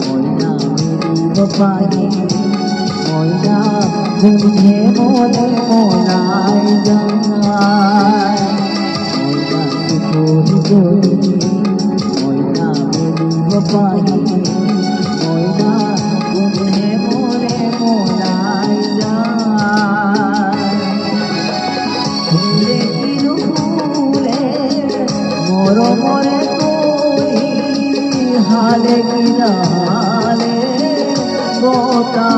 ময়না Mary পানি ময়না বুঝে মোরে মোলায় যায় ময়না সুখোরি ময়না মেরি পানি ময়না বুঝে মোরে মোলায় যায় ফুলে কিরু ফুলে মোর মোরে করি হালে কিনা হালে গোটা